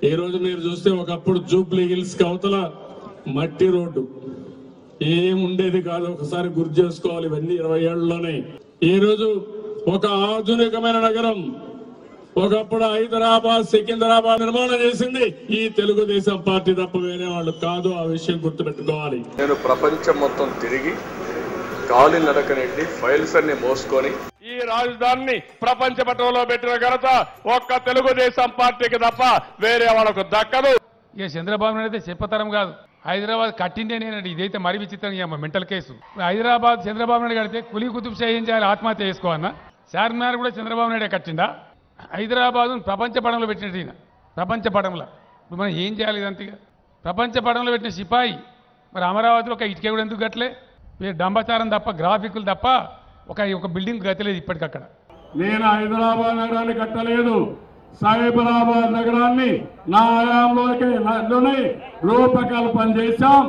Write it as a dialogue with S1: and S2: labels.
S1: ఈ రోజు మీరు చూస్తే ఒకప్పుడు జూబ్లీ హిల్స్ కవతల మట్టి రోడ్డు ఏముండేది కాదు. ఒకసారి గుర్తు చేసుకోవాలి. ఇవన్నీ 20 ఏళ్లలోనే. ఈ రోజు ఒక ఆధునికమైన నగరం. ఒకప్పుడు హైదరాబాద్, సికింద్రాబాద్ నిర్మాణం చేసింది ఈ తెలుగుదేశం పార్టీ తప్ప వేరే వాళ్ళు కాదు. ఆ విషయం గుర్తుపెట్టుకోవాలి.
S2: నేను ప్రపంచం మొత్తం తిరిగి కాలి నడకనెట్టి ఫైల్స్ అన్ని మోసుకొని
S3: ఈ రాజధానిని ప్రపంచ పటంలో పెట్టిన ఘనత ఒక్క తెలుగుదేశం పార్టీకి తప్ప వేరే వాళ్ళకు దక్కదు.
S4: ఇక చంద్రబాబు నాయుడు అయితే చెప్పతరం కాదు. హైదరాబాద్ కట్టిందే నేను. ఇదైతే మరి విచిత్రం మెంటల్ కేసు. హైదరాబాద్ చంద్రబాబు నాయుడు కడితే కులీ కుతుబ్ షా ఏం చేయాలి? ఆత్మహత్య చేసుకోవన్నా? చార్మినార్ కూడా చంద్రబాబు నాయుడే కట్టిందా? హైదరాబాద్ ప్రపంచ పటంలో పెట్టినట్టు ఈయన. ప్రపంచ పటంలో ఇప్పుడు మనం ఏం చేయాలి? ఇదంతగా ప్రపంచ పటంలో పెట్టిన సిపాయి మరి అమరావతిలో ఒక ఇటుక కూడా ఎందుకు గట్లే? డంబచారం తప్ప, గ్రాఫిక్లు తప్ప ఒక బిల్డింగ్ గతిలేదు ఇప్పటికక్కడ.
S1: నేను హైదరాబాద్ నగరాన్ని కట్టలేదు. సైబరాబాద్ నగరాన్ని నా హయాంలోకి రూపకల్పన చేశాం.